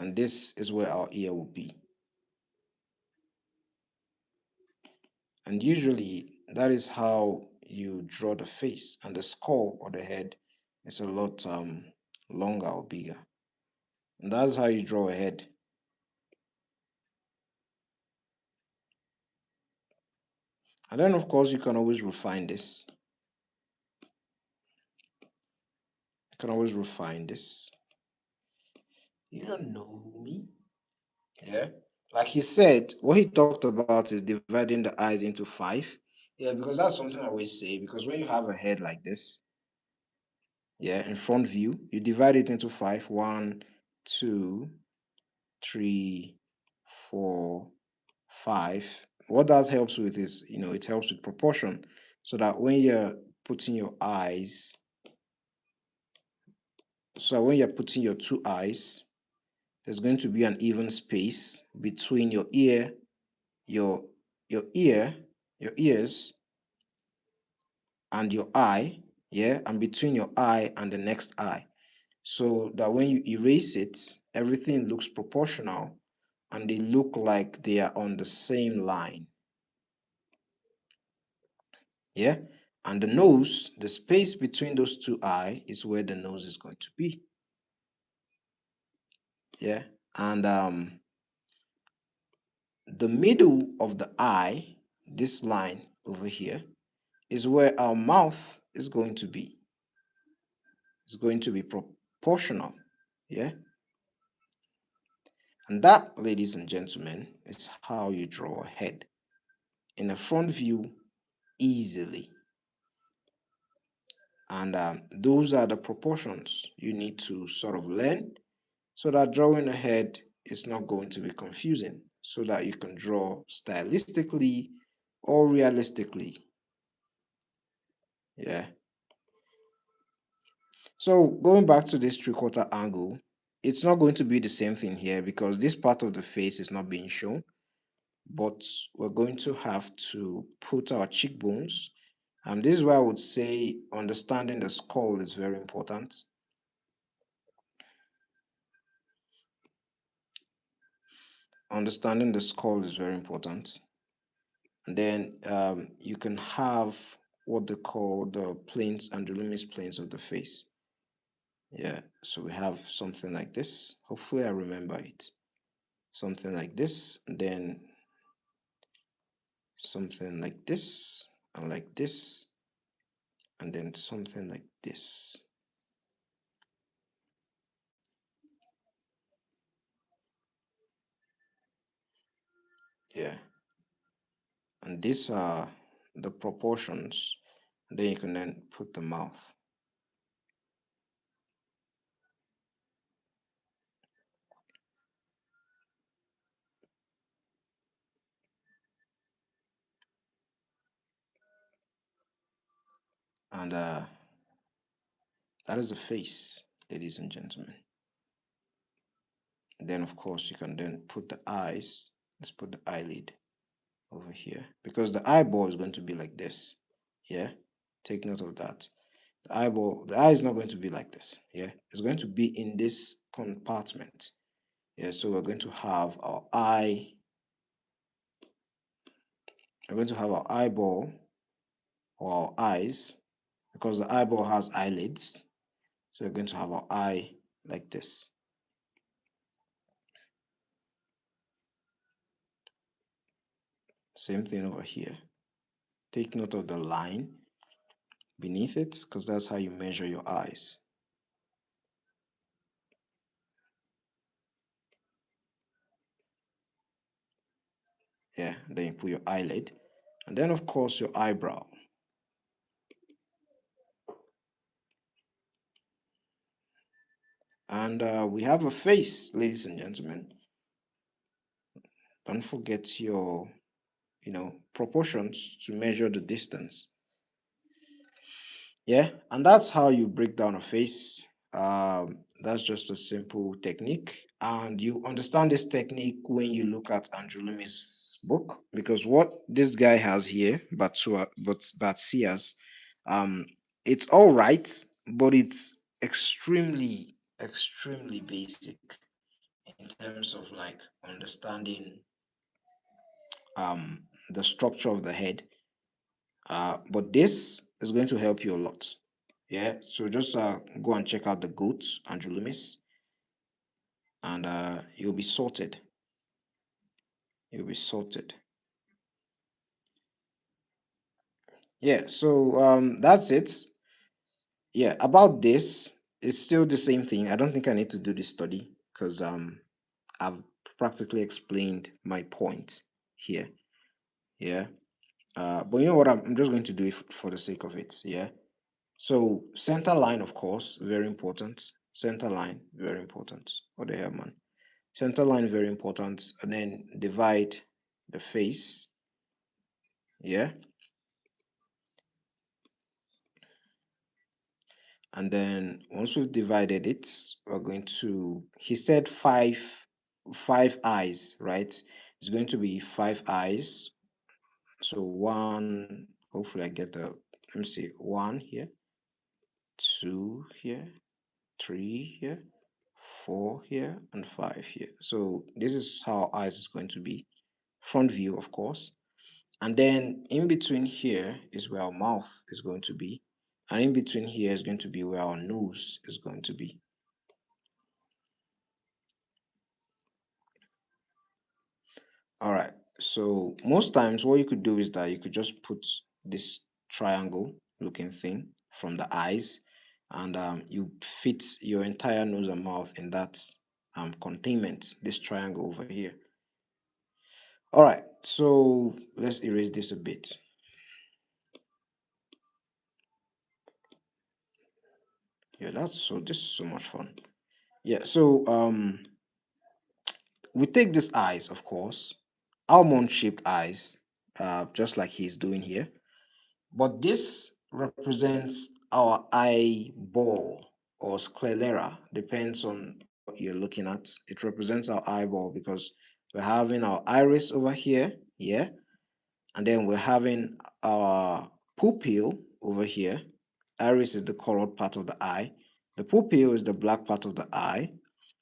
And this is where our ear will be. And usually that is how you draw the face, and the skull or the head is a lot longer or bigger. And that's how you draw a head. And then of course you can always refine this. You can always refine this. You don't know me. Yeah. Like he said, what he talked about is dividing the eyes into five. Yeah, because that's something I always say. Because when you have a head like this, yeah, in front view, you divide it into five. One, two, three, four, five. What that helps with is, it helps with proportion. So that when you're putting your eyes, so when you're putting your two eyes, there's going to be an even space between your your ear, your ears, and your eye, yeah, and between your eye and the next eye. So that when you erase it, everything looks proportional and they look like they are on the same line. Yeah. And the nose, the space between those two eyes is where the nose is going to be. Yeah. And the middle of the eye, this line over here, is where our mouth is going to be. It's going to be proportional. Yeah. And that, ladies and gentlemen, is how you draw a head in a front view easily. And those are the proportions you need to sort of learn, so that drawing a head is not going to be confusing, so that you can draw stylistically or realistically. Yeah. So going back to this three-quarter angle, it's not going to be the same thing here, because this part of the face is not being shown, but we're going to have to put our cheekbones. This is why I would say understanding the skull is very important. Understanding the skull is very important. And then you can have what they call the planes and the limits planes of the face. Yeah, so we have something like this. Hopefully I remember it. Something like this, and then something like this, and like this, and then something like this. Yeah, and these are the proportions. And then you can then put the mouth. And that is the face, ladies and gentlemen. Then, of course, you can then put the eyes. Let's put the eyelid over here because the eyeball is going to be like this. Yeah, take note of that. The eye is not going to be like this. Yeah, it's going to be in this compartment. Yeah, so we're going to have our eye. We're going to have our eyeball or our eyes because the eyeball has eyelids. So we're going to have our eye like this. Same thing over here. Take note of the line beneath it because that's how you measure your eyes. Yeah, then you put your eyelid. And then, of course, your eyebrow. And we have a face, ladies and gentlemen. Don't forget your, proportions to measure the distance. Yeah, and that's how you break down a face. That's just a simple technique, and you understand this technique when you look at Andrew Lumi's book because what this guy has here, Bart Sears, um, it's all right, but it's extremely basic in terms of like understanding the structure of the head. But this is going to help you a lot. Yeah, so just go and check out the goats, Andrew Loomis, and you'll be sorted. You'll be sorted. Yeah, so that's it. Yeah, about this, it's still the same thing. I don't think I need to do this study because I've practically explained my point here. Yeah. But you know what? I'm just going to do it for the sake of it. Yeah. So center line, of course, very important. Center line, very important. What the hell, man? Center line, very important. And then divide the face. Yeah. And then once we've divided it, we're going to, he said five eyes, right? It's going to be five eyes. So one, hopefully I get the, let me see, one here, two here, three here, four here, and five here. So this is how eyes is going to be. Front view, of course. And then in between here is where our mouth is going to be. And in between here is going to be where our nose is going to be. All right. So most times what you could do is that you could just put this triangle looking thing from the eyes and you fit your entire nose and mouth in that containment, this triangle over here. All right. So let's erase this a bit. Yeah, this is so much fun. Yeah, so we take these eyes, of course, almond shaped eyes, just like he's doing here. But this represents our eyeball or sclera, depends on what you're looking at. It represents our eyeball because we're having our iris over here, yeah, and then we're having our pupil over here. Iris is the colored part of the eye. The pupil is the black part of the eye.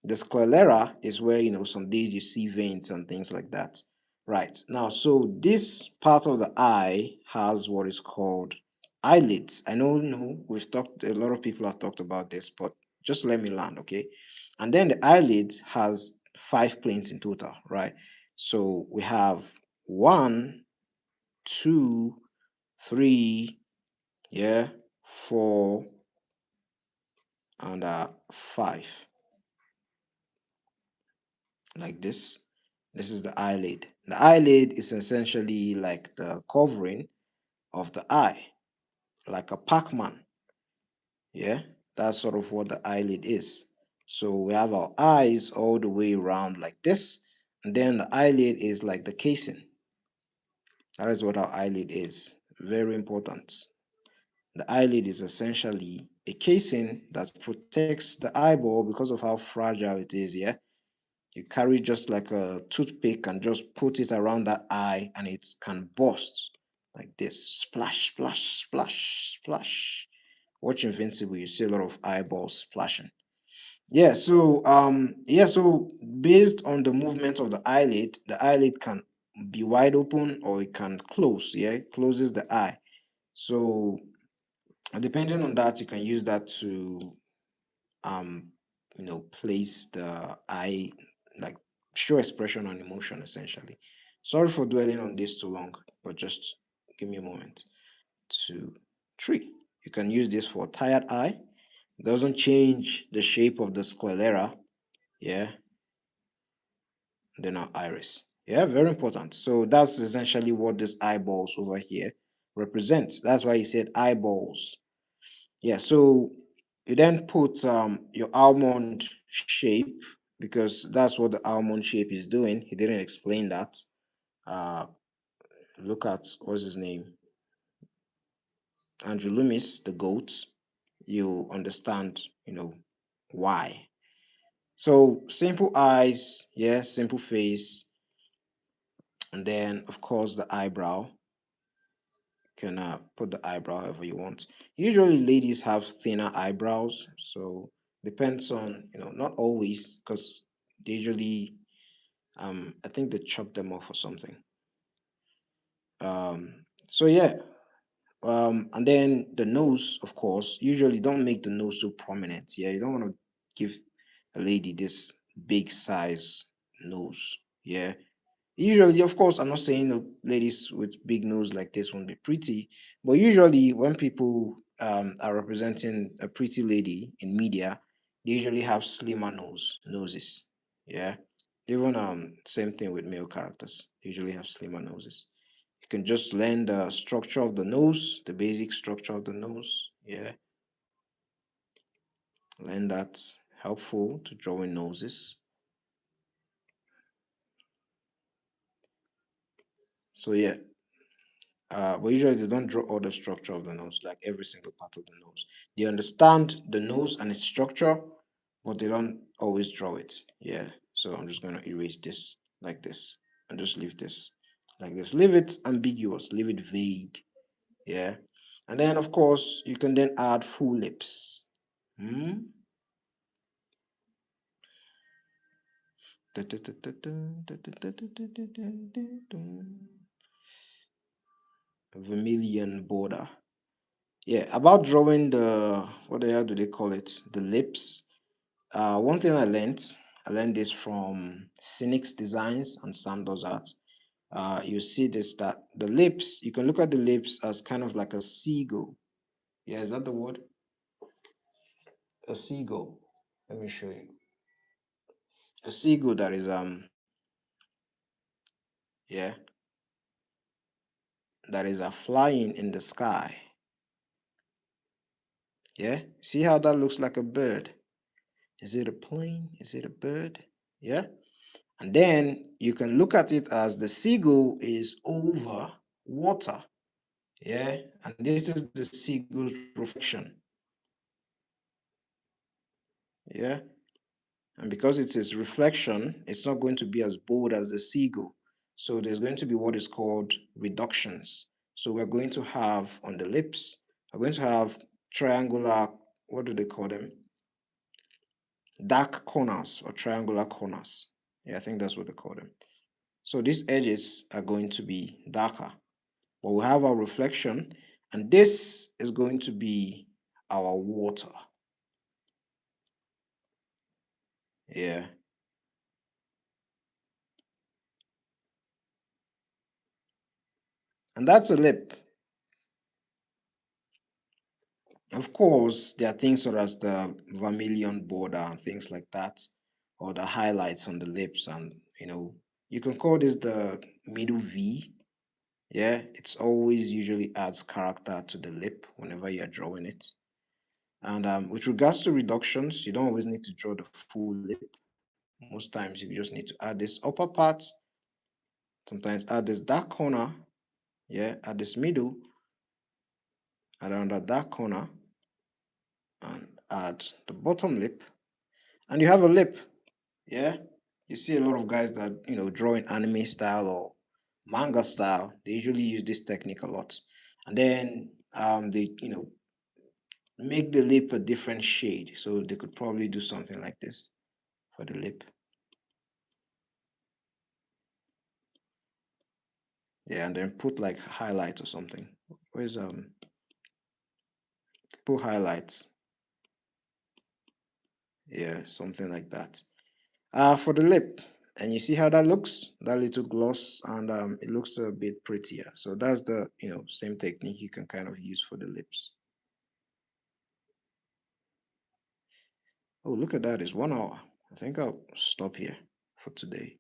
The sclera is where, some days you see veins and things like that. Right. Now, so this part of the eye has what is called eyelids. I know, no, we've talked, a lot of people have talked about this, but just let me land, okay? And then the eyelid has five planes in total, right? So we have one, two, three, yeah, four, and five, like this. This is the eyelid. The eyelid is essentially like the covering of the eye, like a Pac-Man. Yeah, that's sort of what the eyelid is. So we have our eyes all the way around like this, and then the eyelid is like the casing. That is what our eyelid is. Very important. The eyelid is essentially a casing that protects the eyeball because of how fragile it is. Yeah, you carry just like a toothpick and just put it around that eye, and it can burst like this. Splash, splash, splash, splash. Watch Invincible, you see a lot of eyeballs splashing. So based on the movement of the eyelid can be wide open or it can close. Yeah, it closes the eye. So depending on that, you can use that to um place the eye, like show expression and emotion essentially. Sorry for dwelling on this too long, but just give me a moment. 2 3, you can use this for tired eye. It doesn't change the shape of the sclera. Yeah, then our iris. Yeah, very important. So that's essentially what this eyeballs over here represents. That's why he said eyeballs. Yeah, so you then put your almond shape, because that's what the almond shape is doing. He didn't explain that. Uh, Look at what's his name, Andrew Loomis, the goat. You understand, why. So simple eyes, yeah, simple face, and then of course the eyebrow. Can put the eyebrow however you want. Usually ladies have thinner eyebrows, so depends on, not always, because they usually I think they chop them off or something. So yeah, and then the nose, of course, usually don't make the nose so prominent. Yeah, you don't want to give a lady this big size nose. Yeah, usually, of course, I'm not saying ladies with big nose like this won't be pretty, but usually when people are representing a pretty lady in media, they usually have slimmer noses. Yeah, even same thing with male characters. They usually have slimmer noses. You can just learn the structure of the nose, the basic structure of the nose. Yeah, learn that. Helpful to drawing noses. So yeah, but usually they don't draw all the structure of the nose, like every single part of the nose. They understand the nose and its structure, but they don't always draw it. Yeah. So I'm just going to erase this like this and just leave this like this. Leave it ambiguous, leave it vague. Yeah. And then, of course, you can then add full lips. Hmm? Vermilion border. Yeah, about drawing the, what the hell do they call it? The lips. One thing I learned this from Cynic's Designs and Sam does art. You see this, that the lips, you can look at the lips as kind of like a seagull. Yeah, is that the word? A seagull. Let me show you. A seagull that is yeah, that is flying in the sky. Yeah, see how that looks like a bird? Is it a plane? Is it a bird? Yeah. And then you can look at it as the seagull is over water. Yeah. And this is the seagull's reflection. Yeah. And because it's its reflection, it's not going to be as bold as the seagull. So there's going to be what is called reductions. So we're going to have on the lips, we're going to have triangular, what do they call them? Dark corners or triangular corners. Yeah, I think that's what they call them. So these edges are going to be darker, but we have our reflection, and this is going to be our water. Yeah, and that's a lip. Of course, there are things such as the vermilion border and things like that, or the highlights on the lips, and You can call this the middle V. Yeah, it's always usually adds character to the lip whenever you're drawing it. And with regards to reductions, you don't always need to draw the full lip. Most times you just need to add this upper part, sometimes add this dark corner, yeah, add this middle, add under that corner, and add the bottom lip, and you have a lip. Yeah, you see a lot of guys that draw in anime style or manga style. They usually use this technique a lot, and then they make the lip a different shade. So they could probably do something like this for the lip. Yeah, and then put like highlight or something. Where's put highlights? Yeah, something like that. For the lip, and you see how that looks, that little gloss, and it looks a bit prettier. So that's the same technique you can kind of use for the lips. Oh, look at that, it's 1 hour. I think I'll stop here for today.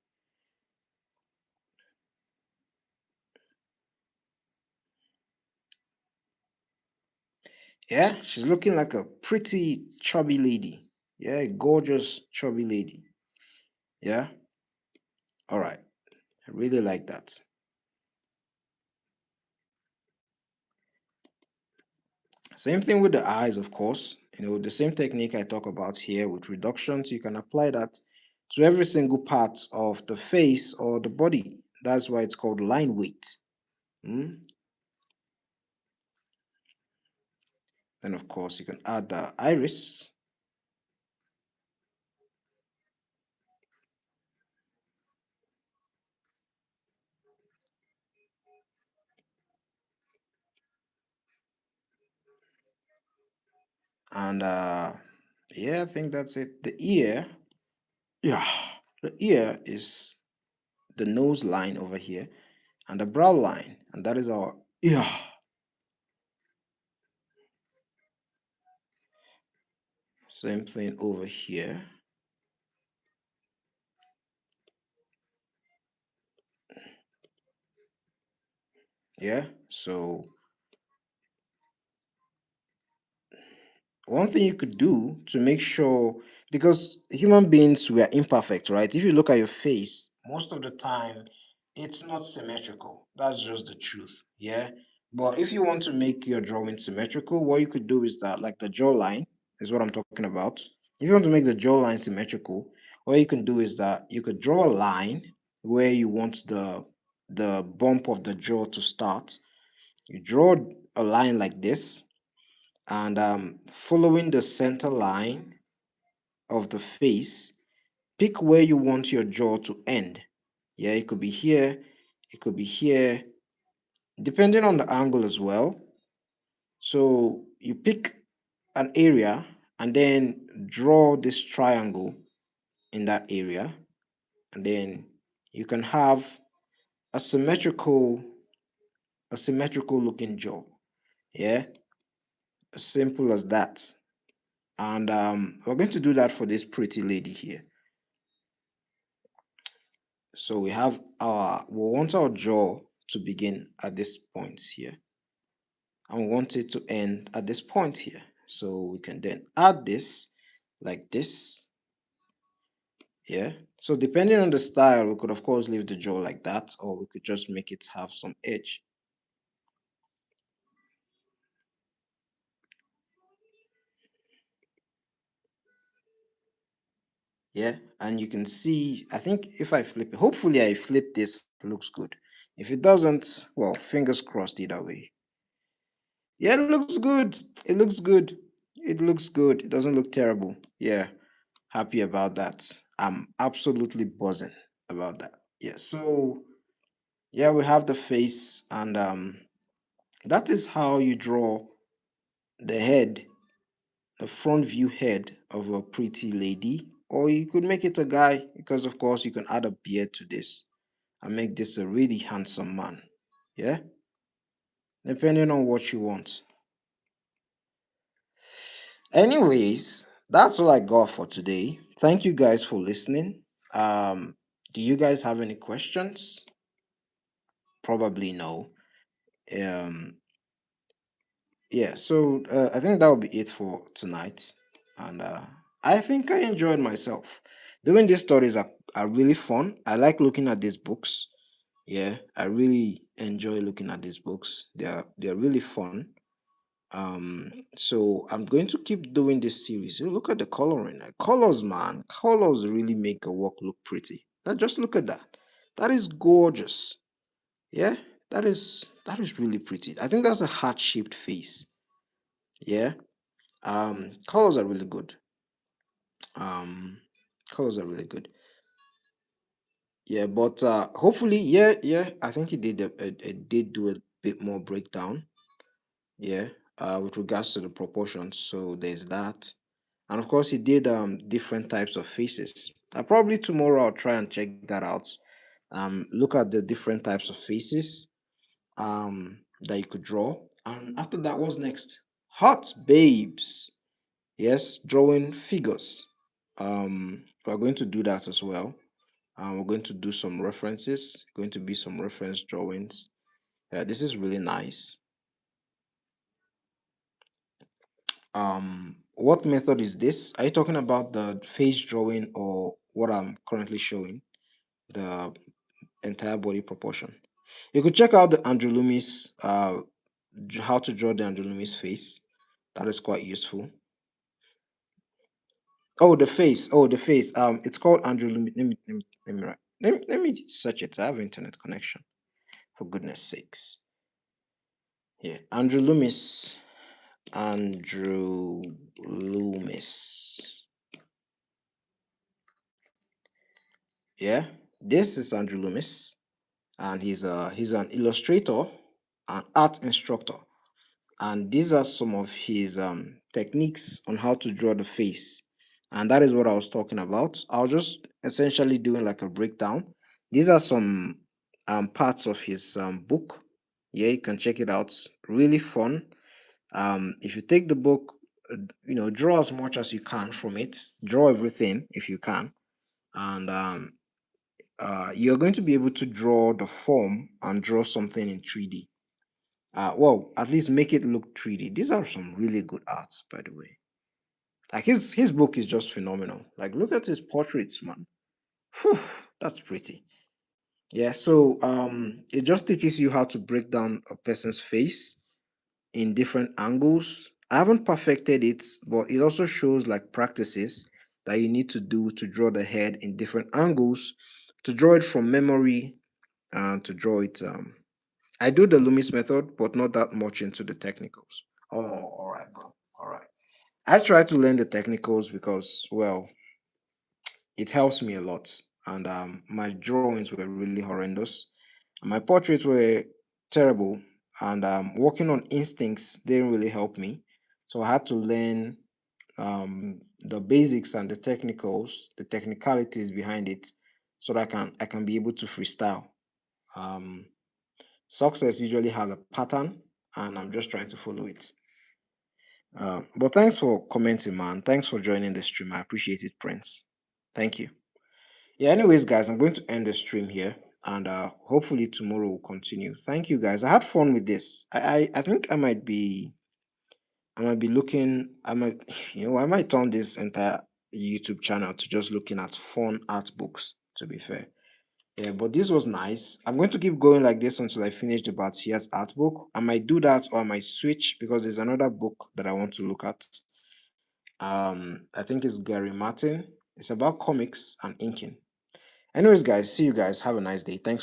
Yeah, she's looking like a pretty chubby lady. Yeah, gorgeous chubby lady. Yeah, all right. I really like that. Same thing with the eyes, of course. The same technique I talk about here with reductions, you can apply that to every single part of the face or the body. That's why it's called line weight. Mm? Then, of course, you can add the iris. And yeah, I think that's it. The ear, yeah, the ear is the nose line over here and the brow line, and that is our ear. Same thing over here. Yeah, so one thing you could do to make sure, because human beings, we are imperfect, right? If you look at your face, most of the time it's not symmetrical. That's just the truth. Yeah. But if you want to make your drawing symmetrical, what you could do is that, like the jawline is what I'm talking about. If you want to make the jawline symmetrical, what you can do is that you could draw a line where you want the bump of the jaw to start. You draw a line like this, and following the center line of the face, pick where you want your jaw to end. Yeah, it could be here, it could be here, depending on the angle as well. So you pick an area and then draw this triangle in that area, and then you can have a symmetrical looking jaw. Yeah, as simple as that. And we're going to do that for this pretty lady here. So we want our jaw to begin at this point here, and we want it to end at this point here. So we can then add this like this. Yeah. So depending on the style, we could of course leave the jaw like that, or we could just make it have some edge. Yeah. And you can see, I think if I flip it, hopefully I flip this, it looks good. If it doesn't, well, fingers crossed either way. Yeah, it looks good. It looks good. It looks good. It doesn't look terrible. Yeah, happy about that. I'm absolutely buzzing about that. Yeah, so yeah, we have the face, and that is how you draw the head, the front view head of a pretty lady. Or you could make it a guy, because of course you can add a beard to this and make this a really handsome man. Yeah, depending on what you want. Anyways, that's all I got for today. Thank you guys for listening. Um, Do you guys have any questions? Probably no. Um, yeah, so I think that will be it for tonight. And I think I enjoyed myself. Doing these stories are really fun. I like looking at these books. Yeah, I really enjoy looking at these books. They're really fun. So I'm going to keep doing this series. You look at the coloring. Colors, man. Colors really make a work look pretty. Now just look at that. That is gorgeous. Yeah, that is really pretty. I think that's a heart-shaped face. Yeah. Colors are really good. Um, colors are really good. Yeah, but hopefully, yeah. I think he did it did do a bit more breakdown. Yeah. With regards to the proportions. So there's that. And of course, he did different types of faces. Probably tomorrow I'll try and check that out. Look at the different types of faces that you could draw. And after that, what's next? Hot babes. Yes, drawing figures. We're going to do that as well. We're going to do some references. Going to be some reference drawings. This is really nice. What method is this? Are you talking about the face drawing or what I'm currently showing? The entire body proportion. You could check out the Andrew Loomis, how to draw the Andrew Loomis face. That is quite useful. Oh, the face. Oh, the face. It's called Andrew Loomis. Let me search it. I have internet connection. For goodness sakes. Yeah, Andrew Loomis. Andrew Loomis. Yeah, this is Andrew Loomis, and he's an illustrator, an art instructor, and these are some of his techniques on how to draw the face, and that is what I was talking about. I was just essentially doing like a breakdown. These are some parts of his book. Yeah, you can check it out. Really fun. If you take the book, draw as much as you can from it. Draw everything if you can, and you're going to be able to draw the form and draw something in 3D. Well, at least make it look 3D. These are some really good arts, by the way. Like his book is just phenomenal. Like look at his portraits, man. Phew, that's pretty. Yeah, so it just teaches you how to break down a person's face in different angles. I haven't perfected it, but it also shows like practices that you need to do to draw the head in different angles, to draw it from memory, and to draw it. I do the Loomis method, but not that much into the technicals. Oh, all right, bro. All right. I try to learn the technicals because, well, it helps me a lot. And my drawings were really horrendous. My portraits were terrible. And working on instincts didn't really help me. So I had to learn the basics and the technicals, the technicalities behind it, so that I can be able to freestyle. Um, Success usually has a pattern, and I'm just trying to follow it. But thanks for commenting, man. Thanks for joining the stream. I appreciate it, Prince. Thank you. Yeah, anyways, guys, I'm going to end the stream here, and hopefully tomorrow we'll continue. Thank you, guys. I had fun with this. I think I might be looking. I might I might turn this entire YouTube channel to just looking at fun art books. To be fair. Yeah, but this was nice. I'm going to keep going like this until I finish the Bart Sears art book. I might do that or I might switch because there's another book that I want to look at. I think it's Gary Martin. It's about comics and inking. Anyways, guys, see you guys. Have a nice day. Thanks for